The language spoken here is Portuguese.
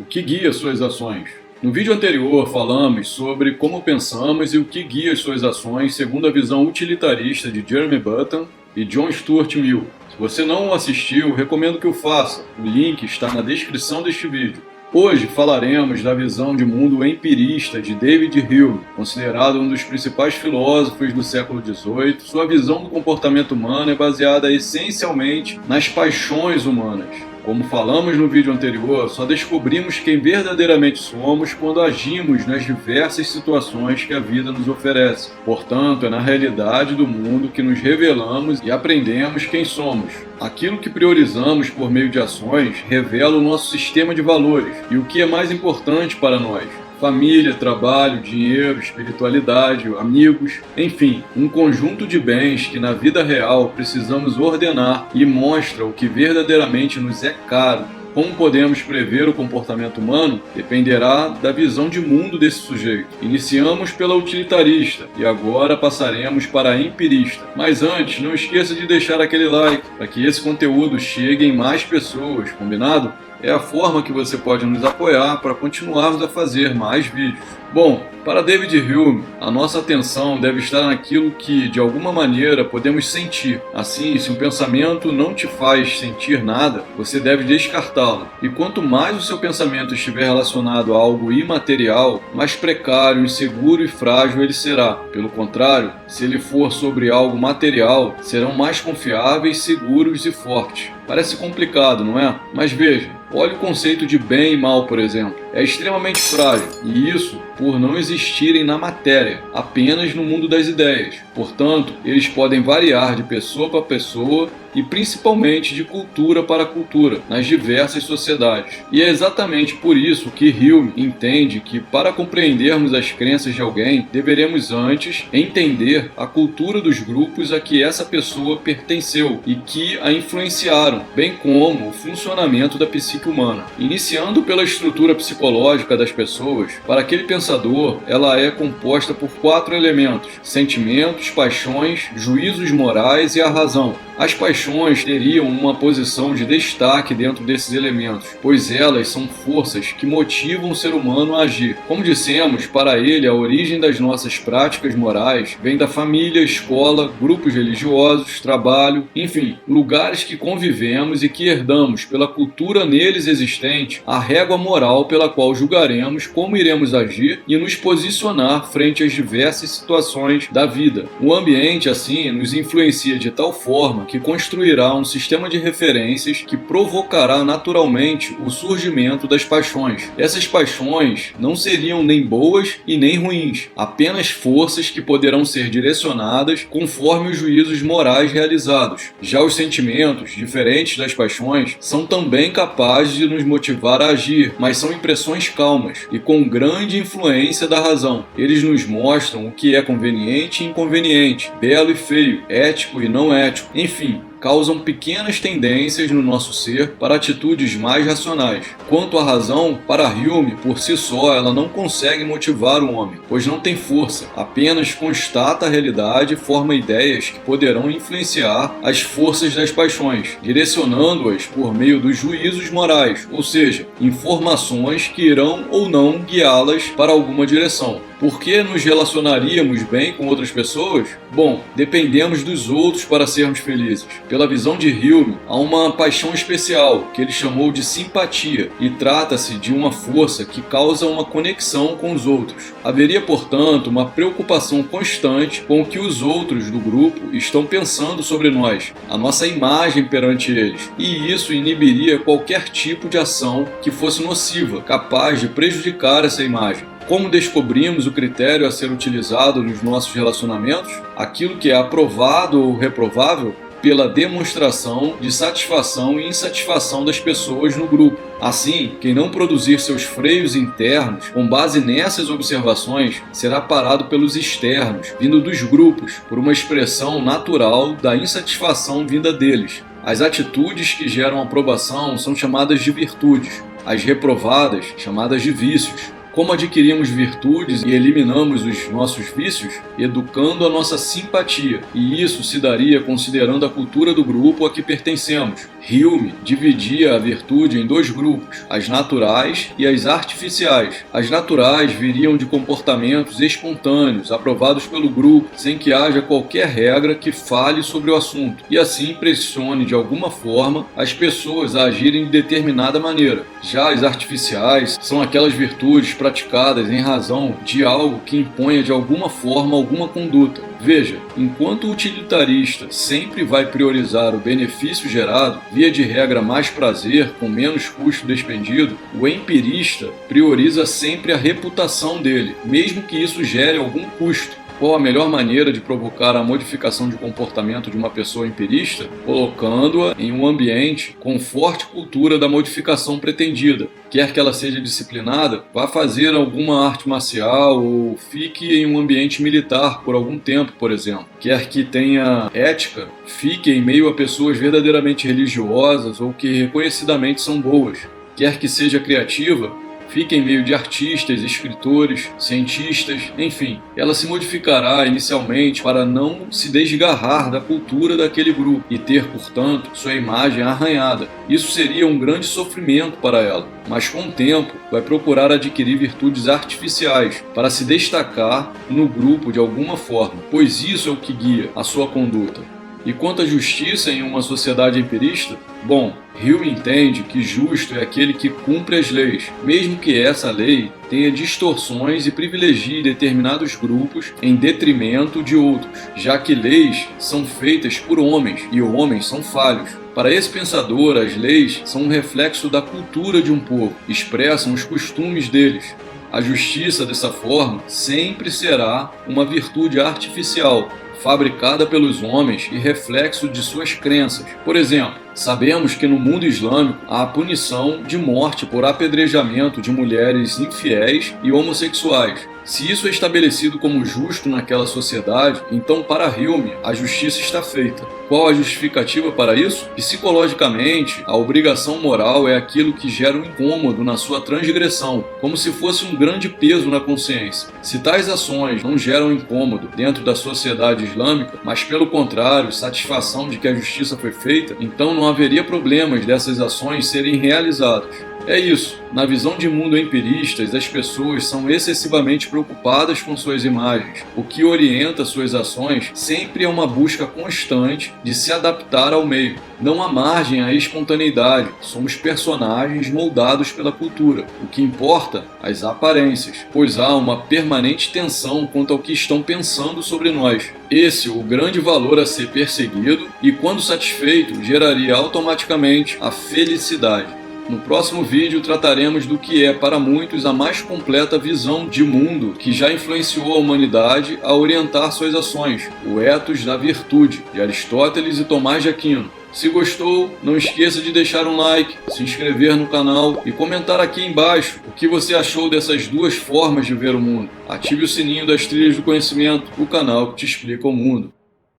o que guia suas ações. No vídeo anterior falamos sobre como pensamos e o que guia as suas ações segundo a visão utilitarista de Jeremy Bentham e John Stuart Mill. Se você não o assistiu, recomendo que o faça. O link está na descrição deste vídeo. Hoje falaremos da visão de mundo empirista de David Hume, considerado um dos principais filósofos do século XVIII. Sua visão do comportamento humano é baseada essencialmente nas paixões humanas. Como falamos no vídeo anterior, só descobrimos quem verdadeiramente somos quando agimos nas diversas situações que a vida nos oferece. Portanto, é na realidade do mundo que nos revelamos e aprendemos quem somos. Aquilo que priorizamos por meio de ações revela o nosso sistema de valores e o que é mais importante para nós. Família, trabalho, dinheiro, espiritualidade, amigos, enfim, um conjunto de bens que na vida real precisamos ordenar e mostra o que verdadeiramente nos é caro. Como podemos prever o comportamento humano dependerá da visão de mundo desse sujeito. Iniciamos pela utilitarista e agora passaremos para a empirista. Mas antes, não esqueça de deixar aquele like para que esse conteúdo chegue em mais pessoas, combinado? É a forma que você pode nos apoiar para continuarmos a fazer mais vídeos. Bom, para David Hume, a nossa atenção deve estar naquilo que, de alguma maneira, podemos sentir. Assim, se um pensamento não te faz sentir nada, você deve descartá-lo. E quanto mais o seu pensamento estiver relacionado a algo imaterial, mais precário, inseguro e frágil ele será. Pelo contrário, se ele for sobre algo material, serão mais confiáveis, seguros e fortes. Parece complicado, não é? Mas veja, olhe o conceito de bem e mal, por exemplo. É extremamente frágil, e isso por não existirem na matéria, apenas no mundo das ideias. Portanto, eles podem variar de pessoa para pessoa e principalmente de cultura para cultura, nas diversas sociedades. E é exatamente por isso que Hume entende que, para compreendermos as crenças de alguém, deveremos antes entender a cultura dos grupos a que essa pessoa pertenceu e que a influenciaram, bem como o funcionamento da psique humana. Iniciando pela estrutura psicológica das pessoas, para aquele pensador, ela é composta por 4 elementos: sentimentos, paixões, juízos morais e a razão. As paixões teriam uma posição de destaque dentro desses elementos, pois elas são forças que motivam o ser humano a agir. Como dissemos, para ele a origem das nossas práticas morais vem da família, escola, grupos religiosos, trabalho, enfim, lugares que convivemos e que herdamos pela cultura neles existente a régua moral pela qual julgaremos como iremos agir e nos posicionar frente às diversas situações da vida. O ambiente, assim, nos influencia de tal forma que construirá um sistema de referências que provocará naturalmente o surgimento das paixões. Essas paixões não seriam nem boas e nem ruins, apenas forças que poderão ser direcionadas conforme os juízos morais realizados. Já os sentimentos, diferentes das paixões, são também capazes de nos motivar a agir, mas são impressões calmas e com grande influência da razão. Eles nos mostram o que é conveniente e inconveniente, belo e feio, ético e não ético, enfim, causam pequenas tendências no nosso ser para atitudes mais racionais. Quanto à razão, para Hume, por si só, ela não consegue motivar o homem, pois não tem força, apenas constata a realidade e forma ideias que poderão influenciar as forças das paixões, direcionando-as por meio dos juízos morais, ou seja, informações que irão ou não guiá-las para alguma direção. Por que nos relacionaríamos bem com outras pessoas? Bom, dependemos dos outros para sermos felizes. Pela visão de Hume, há uma paixão especial, que ele chamou de simpatia, e trata-se de uma força que causa uma conexão com os outros. Haveria, portanto, uma preocupação constante com o que os outros do grupo estão pensando sobre nós, a nossa imagem perante eles, e isso inibiria qualquer tipo de ação que fosse nociva, capaz de prejudicar essa imagem. Como descobrimos o critério a ser utilizado nos nossos relacionamentos? Aquilo que é aprovado ou reprovável pela demonstração de satisfação e insatisfação das pessoas no grupo. Assim, quem não produzir seus freios internos com base nessas observações será parado pelos externos, vindo dos grupos, por uma expressão natural da insatisfação vinda deles. As atitudes que geram aprovação são chamadas de virtudes, as reprovadas chamadas de vícios. Como adquirimos virtudes e eliminamos os nossos vícios? Educando a nossa simpatia, e isso se daria considerando a cultura do grupo a que pertencemos. Hume dividia a virtude em dois grupos, as naturais e as artificiais. As naturais viriam de comportamentos espontâneos, aprovados pelo grupo, sem que haja qualquer regra que fale sobre o assunto, e assim pressione de alguma forma as pessoas a agirem de determinada maneira. Já as artificiais são aquelas virtudes praticadas em razão de algo que imponha de alguma forma alguma conduta. Veja, enquanto o utilitarista sempre vai priorizar o benefício gerado, via de regra mais prazer, com menos custo despendido, o empirista prioriza sempre a reputação dele, mesmo que isso gere algum custo. Qual a melhor maneira de provocar a modificação de comportamento de uma pessoa empirista? Colocando-a em um ambiente com forte cultura da modificação pretendida. Quer que ela seja disciplinada, vá fazer alguma arte marcial ou fique em um ambiente militar por algum tempo, por exemplo. Quer que tenha ética, fique em meio a pessoas verdadeiramente religiosas ou que reconhecidamente são boas. Quer que seja criativa, fica em meio de artistas, escritores, cientistas, enfim. Ela se modificará inicialmente para não se desgarrar da cultura daquele grupo e ter, portanto, sua imagem arranhada. Isso seria um grande sofrimento para ela, mas com o tempo vai procurar adquirir virtudes artificiais para se destacar no grupo de alguma forma, pois isso é o que guia a sua conduta. E quanto à justiça em uma sociedade empirista? Bom, Hume entende que justo é aquele que cumpre as leis, mesmo que essa lei tenha distorções e privilegie determinados grupos em detrimento de outros, já que leis são feitas por homens e homens são falhos. Para esse pensador, as leis são um reflexo da cultura de um povo, expressam os costumes deles. A justiça, dessa forma, sempre será uma virtude artificial, fabricada pelos homens e reflexo de suas crenças. Por exemplo, sabemos que no mundo islâmico há a punição de morte por apedrejamento de mulheres infiéis e homossexuais. Se isso é estabelecido como justo naquela sociedade, então para Hume a justiça está feita. Qual a justificativa para isso? Psicologicamente, a obrigação moral é aquilo que gera um incômodo na sua transgressão, como se fosse um grande peso na consciência. Se tais ações não geram incômodo dentro da sociedade islâmica, mas pelo contrário, satisfação de que a justiça foi feita, então não haveria problemas dessas ações serem realizadas. É isso. Na visão de mundo empiristas, as pessoas são excessivamente preocupadas com suas imagens. O que orienta suas ações sempre é uma busca constante de se adaptar ao meio. Não há margem à espontaneidade. Somos personagens moldados pela cultura. O que importa? As aparências, pois há uma permanente tensão quanto ao que estão pensando sobre nós. Esse é o grande valor a ser perseguido e, quando satisfeito, geraria automaticamente a felicidade. No próximo vídeo trataremos do que é para muitos a mais completa visão de mundo que já influenciou a humanidade a orientar suas ações, o ethos da virtude, de Aristóteles e Tomás de Aquino. Se gostou, não esqueça de deixar um like, se inscrever no canal e comentar aqui embaixo o que você achou dessas duas formas de ver o mundo. Ative o sininho das Trilhas do Conhecimento, o canal que te explica o mundo.